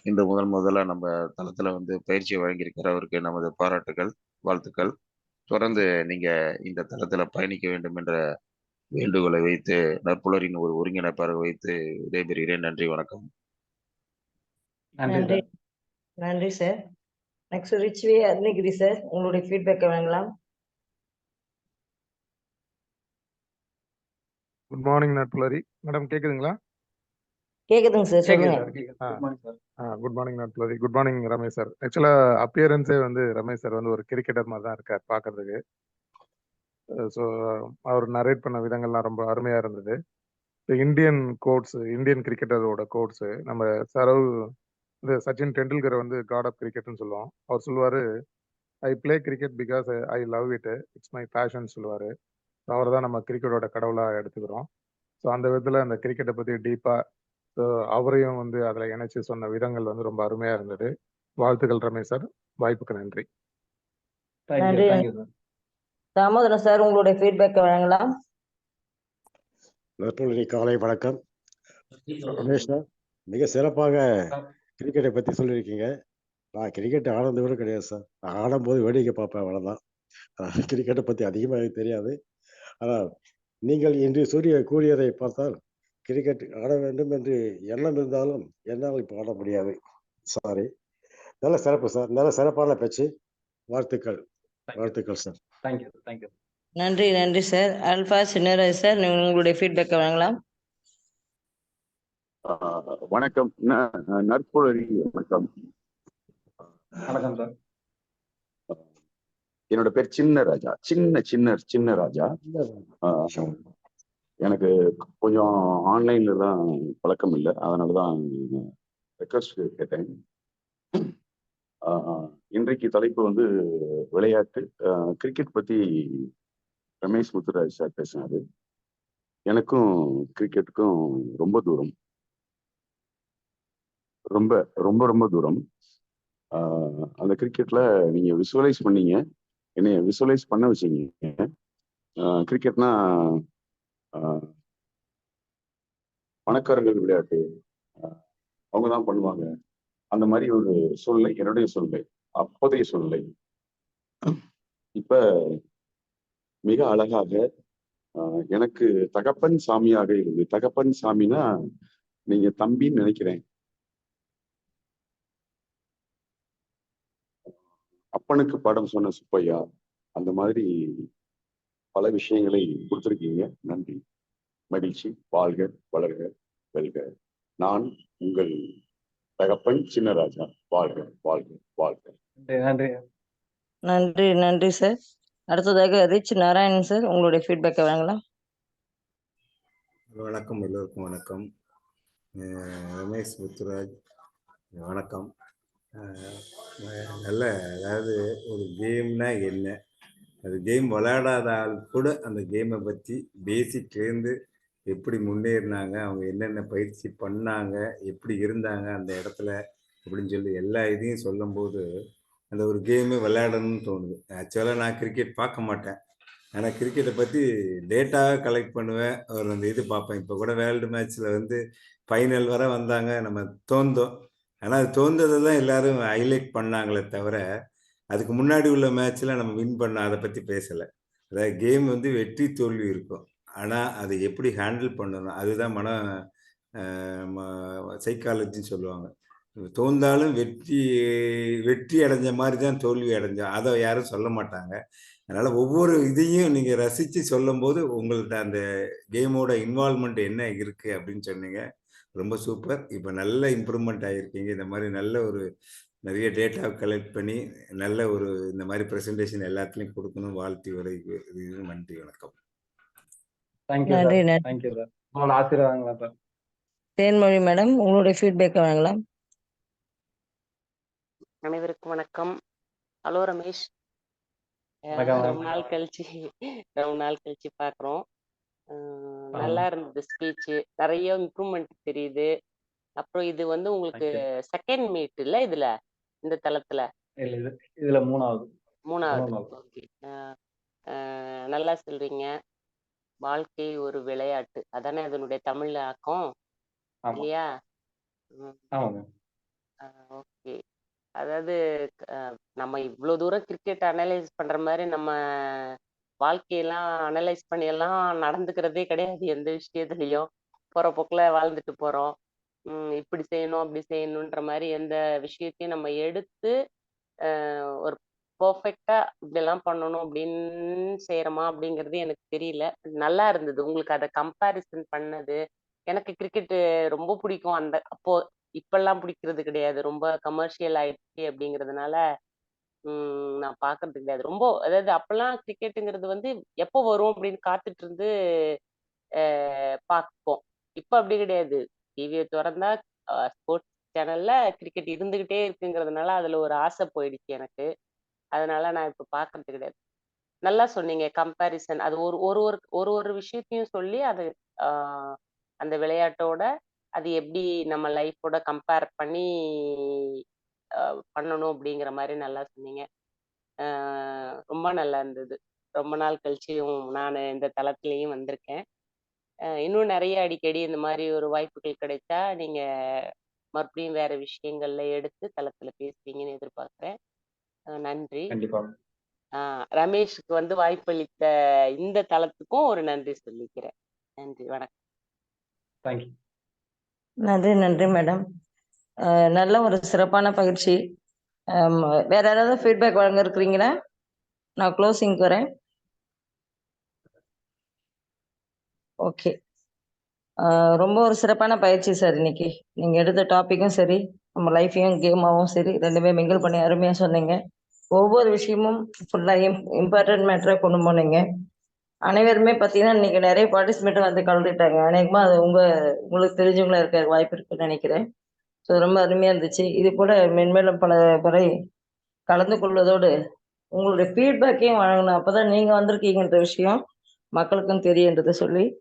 Speaker 1: இந்த முதல்ல நம்ம தளத்துல வந்து பயிற்சியை வழங்கியிருக்காரு. அவருக்கு நமது பாராட்டுகள், வாழ்த்துக்கள். தொடர்ந்து நீங்க இந்த தளத்துல பயணிக்க வேண்டும் என்ற வேண்டுகோளை வைத்து நற்புலரின் ஒரு ஒருங்கிணைப்பாளர் வைத்து விடைபெறுகிறேன். நன்றி, வணக்கம்.
Speaker 2: நன்றி, நன்றி சார். நெக்ஸ்ட் ரிச்வி அருணகிரி சார், உங்களுடைய ஃபீட்பேக்கை வழங்கலாம்.
Speaker 7: குட் மார்னிங் நட்புலரி மேடம், கேக்குதுங்களா?
Speaker 2: கேக்குதுங்க சார், சொல்லுங்க.
Speaker 7: குட் மார்னிங் நட்புலரி. Good morning Ramesh sir. ஆக்சுவலா அப்பியரன்ஸே வந்து ரமேஷ் சார் வந்து ஒரு கிரிக்கெட்டர் மாதிரி தான் இருக்கார் பார்க்கறதுக்கு. ஸோ அவர் நரேட் பண்ண விதங்கள்லாம் ரொம்ப அருமையா இருந்தது. இந்தியன் கோட்ஸ், இந்தியன் கிரிக்கெட்டரோட கோட்ஸ், நம்ம இந்த சச்சின் டெண்டுல்கர் வந்து காட் ஆஃப் கிரிக்கெட்னு சொல்லுவோம். அவர் சொல்லுவாரு, I play cricket because I love it, it's my passion சொல்லுவாரு. அவர் தான் நம்ம கிரிக்கெட்டோட கடவுளாக எடுத்துக்கிறோம். ஸோ அந்த விதத்தில் அந்த கிரிக்கெட்டை பற்றி டீப்பாக ஸோ அவரையும் வந்து அதில் இணைச்சு சொன்ன விதங்கள் வந்து ரொம்ப அருமையாக இருந்தது. வாழ்த்துக்கள் ரமேஷ் சார், வாய்ப்புக்கு நன்றி.
Speaker 2: நன்றி. தாமோதரன் சார், உங்களுடைய ஃபீட்பேக்கை வழங்கலாம்.
Speaker 8: நற்புலரி காலை வணக்கம். ரமேஷ் சார், மிக சிறப்பாக கிரிக்கெட்டை பற்றி சொல்லியிருக்கீங்க. நான் கிரிக்கெட் ஆனது கூட கிடையாது சார். நான் ஆடும்போது வேடிக்கை பார்ப்பேன், அவ்வளோதான். கிரிக்கெட்டை பற்றி அதிகமாக எனக்கு தெரியாது. ஆனால் நீங்கள் இன்று கூறியதை பார்த்தால் கிரிக்கெட் ஆட வேண்டும் என்று எண்ணம் இருந்தாலும் என்னால் இப்போ ஆட முடியாது. சாரி. நல்ல சிறப்பு சார், நல்ல சிறப்பான பேச்சு. வாழ்த்துக்கள், வாழ்த்துக்கள் சார்.
Speaker 3: தேங்க்யூ.
Speaker 2: நன்றி, நன்றி சார். அல்ஃபா சின்னராஜ் சார், உங்களுடைய ஃபீட்பேக்கை வழங்கலாம்.
Speaker 6: வணக்கம். நற்புழறி வணக்கம்.
Speaker 3: வணக்கம் சார்.
Speaker 6: என்னோட பேர் சின்ன ராஜா. சின்ன ராஜா. எனக்கு கொஞ்சம் ஆன்லைன்ல தான் பழக்கம் இல்லை, அதனாலதான் ரெக்வஸ்ட் கேட்டேன். இன்றைக்கு தலைப்பு வந்து விளையாட்டு. கிரிக்கெட் பத்தி ரமேஷ் முத்துராஜ் சார் பேசினாரு. எனக்கும் கிரிக்கெட்டுக்கும் ரொம்ப தூரம், ரொம்ப ரொம்ப ரொம்ப தூரம். அந்த கிரிக்கெட்ல நீங்க விசுவலைஸ் பண்ணீங்க, என்னைய விசுவலைஸ் பண்ண வச்சீங்க. கிரிக்கெட்னா பணக்காரங்கள் விளையாட்டு, அவங்க தான் பண்ணுவாங்க, அந்த மாதிரி ஒரு சூழ்நிலை என்னுடைய சூழ்நிலை, அப்போதைய சூழ்நிலை. இப்ப மிக அழகாக எனக்கு தகப்பன் சாமியாக இருந்து, தகப்பன் சாமினா நீங்க தம்பின்னு நினைக்கிறேன், அப்பனுக்கு பாடம் சொன்ன சுப்பையா, அந்த மாதிரி பல விஷயங்களை கொடுத்துருக்கீங்க. நன்றி, மகிழ்ச்சி. வாழ்க வளர்க வெல்க. நான் உங்கள் தகப்பன் சின்னராஜா. வாழ்க வாழ்க வாழ்க.
Speaker 3: நன்றி.
Speaker 2: நன்றி நன்றி சார். அடுத்ததாக ரிச் நாராயணன் சார், உங்களுடைய ஃபீட்பேக்கை வாங்கலாம்.
Speaker 9: வணக்கம், எல்லோருக்கும் வணக்கம். ரமேஷ் முத்துராஜ் வணக்கம். நல்ல, அதாவது ஒரு கேம்னா என்ன, அது கேம் விளையாடாத ஆள் கூட அந்த கேமை பற்றி பேசிக்லேருந்து எப்படி முன்னேறினாங்க, அவங்க என்னென்ன பயிற்சி பண்ணாங்க, எப்படி இருந்தாங்க அந்த இடத்துல அப்படின்னு சொல்லி எல்லா இதையும் சொல்லும்போது அந்த ஒரு கேமு விளையாடணும்னு தோணுது. ஆக்சுவலாக நான் கிரிக்கெட் பார்க்க மாட்டேன், ஆனால் கிரிக்கெட்டை பற்றி டேட்டாவை கலெக்ட் பண்ணுவேன், ஒரு அந்த இது பார்ப்பேன். இப்போ கூட வேர்ல்டு மேட்ச்சில் வந்து ஃபைனல் வர வந்தாங்க, நம்ம தோந்தோம். ஆனால் அது தோந்ததை தான் எல்லாரும் ஹைலைட் பண்ணாங்களே தவிர அதுக்கு முன்னாடி உள்ள மேட்ச்சில் நம்ம வின் பண்ண அதை பற்றி பேசலை. அதாவது கேம் வந்து வெற்றி தோல்வி இருக்கும், ஆனால் அதை எப்படி ஹேண்டில் பண்ணணும் அதுதான் சைக்காலஜின்னு சொல்லுவாங்க. தோந்தாலும் வெற்றி அடைஞ்ச மாதிரி தான் தோல்வி அடைஞ்சோம், அதை யாரும் சொல்ல மாட்டாங்க. அதனால் ஒவ்வொரு இதையும் நீங்கள் ரசித்து சொல்லும்போது உங்கள்கிட்ட அந்த கேமோட இன்வால்மெண்ட் என்ன இருக்குது அப்படின்னு சொன்னீங்க. ரொம்ப சூப்பர். இப்போ நல்ல இம்ப்ரூவ்மெண்ட் ஆகிருக்கீங்க. இந்த மாதிரி நல்ல ஒரு நிறைய டேட்டா கலெக்ட் பண்ணி நல்ல ஒரு இந்த மாதிரி ப்ரெசன்டேஷன் எல்லாத்துலேயும் கொடுக்கணும். வாழ்த்தி வரை. நன்றி, வணக்கம்.
Speaker 3: Thank you sir. Thank you sir. உங்களோட ஆசீர்வாதங்களா சார்.
Speaker 2: தேன்மொழி மேடம், உங்களுடைய ஃபீட்பேக்கை வாங்கலாம்.
Speaker 10: அனைவருக்கும் வணக்கம். ஹலோ ரமேஷ்.
Speaker 3: வணக்கம்.
Speaker 10: ரொம்ப நாள் கழிச்சு பாக்குறோம். நல்லா இருந்தது ஸ்பீச், நிறைய இம்ப்ரூவ்மெண்ட் தெரியுது. அப்புறம் இது வந்து உங்களுக்கு செகண்ட் மீட் இல்ல இதுல, இந்த தளத்துல?
Speaker 3: இல்ல, இதுல மூணாவது.
Speaker 10: ஓகே. நல்லா சொல்றீங்க. வாழ்க்கை ஒரு விளையாட்டு, அதானே அதனுடைய தமிழ் ஆக்கம் இல்லையா? ஓகே. அதாவது நம்ம இவ்வளவு தூரம் கிரிக்கெட் அனலைஸ் பண்ற மாதிரி நம்ம வாழ்க்கையெல்லாம் அனலைஸ் பண்ணி எல்லாம் நடந்துக்கிறதே கிடையாது. எந்த விஷயத்துலயும் போற போக்குல வாழ்ந்துட்டு போறோம். இப்படி செய்யணும் அப்படி செய்யணுன்ற மாதிரி எந்த விஷயத்தையும் நம்ம எடுத்து ஒரு பர்ஃபெக்டா இப்படியெல்லாம் பண்ணணும் அப்படின்னு செய்யறோமா அப்படிங்கிறது எனக்கு தெரியல. நல்லா இருந்தது உங்களுக்கு அதை கம்பேரிசன் பண்ணது. எனக்கு கிரிக்கெட் ரொம்ப பிடிக்கும். அப்போ இப்பெல்லாம் பிடிக்கிறது கிடையாது, ரொம்ப கமர்ஷியல் ஆயிடுச்சு அப்படிங்கிறதுனால நான் பாக்குறது கிடையாது ரொம்ப. அதாவது அப்பெல்லாம் கிரிக்கெட்டுங்கிறது வந்து எப்போ வரும் அப்படின்னு காத்துட்டு இருந்து பார்ப்போம். இப்ப அப்படி கிடையாது. டிவியை திறந்தா ஸ்போர்ட்ஸ் சேனல்ல கிரிக்கெட் இருந்துகிட்டே இருக்குங்கிறதுனால அதுல ஒரு ஆசை போயிடுச்சு எனக்கு. அதனால நான் இப்ப பாக்குறது கிடையாது. நல்லா சொன்னீங்க கம்பேரிசன். அது ஒரு ஒரு ஒரு ஒரு விஷயத்தையும் சொல்லி அது அந்த விளையாட்டோட அது எப்படி நம்ம லைஃபோட கம்பேர் பண்ணி பண்ணணும் அப்படிங்கிற மாதிரி நல்லா சொன்னீங்க. ரொம்ப நல்லா இருந்தது. ரொம்ப நாள் கழிச்சும் நான் இந்த தளத்திலையும் வந்திருக்கேன். இன்னும் நிறைய அடிக்கடி இந்த மாதிரி ஒரு வாய்ப்புகள் கிடைச்சா நீங்க மறுபடியும் வேற விஷயங்கள்ல எடுத்து தளத்துல பேசுவீங்கன்னு எதிர்பார்க்கிறேன். நன்றி. ரமேஷுக்கு வந்து வாய்ப்பளித்த இந்த தளத்துக்கும் ஒரு நன்றி சொல்லிக்கிறேன். நன்றி, வணக்கம்.
Speaker 3: தேங்க்யூ.
Speaker 2: நன்றி மேடம். நல்ல ஒரு சிறப்பான பயிற்சி. வேற யாராவது ஃபீட்பேக் வழங்க இருக்கிறீங்களா? நான் க்ளோசிங் வரேன். ஓகே. ரொம்ப ஒரு சிறப்பான பயிற்சி சார் இன்னைக்கு. நீங்க எடுத்த டாபிக்கும் சரி, நம்ம லைஃபையும் கேமாவும் சரி, ரெண்டுமே மிங்கிள் பண்ணி அருமையா சொன்னீங்க. ஒவ்வொரு விஷயமும் ஃபுல்லா இம்பார்ட்டன்ட் மேட்டரா கொண்டு போனீங்க. அனைவருமே பார்த்தீங்கன்னா இன்னைக்கு நிறைய பார்ட்டிசிபேட் வந்து கலந்துட்டாங்க. அநேகமா அது உங்களுக்கு தெரிஞ்சவங்களா இருக்க வாய்ப்பு இருக்குன்னு நினைக்கிறேன். ஸோ ரொம்ப அருமையா இருந்துச்சு. இது போல மென்மேலும் பல முறை கலந்து கொள்வதோடு உங்களுடைய ஃபீட்பேக்கையும் வழங்கணும். அப்பதான் நீங்க வந்திருக்கீங்கன்ற விஷயம் மக்களுக்கும் தெரியுன்றதை சொல்லி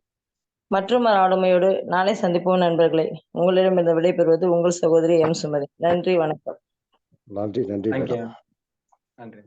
Speaker 2: மற்றும் ஒரு ஆளுமையோடு நாளை சந்திப்போம் நண்பர்களே. உங்களிடம் இந்த விடைபெறுவது உங்கள் சகோதரி எம் சுமதி. நன்றி, வணக்கம்.
Speaker 8: நன்றி நன்றி
Speaker 3: தேங்க்யூ.
Speaker 8: மேடம்.
Speaker 3: நன்றி.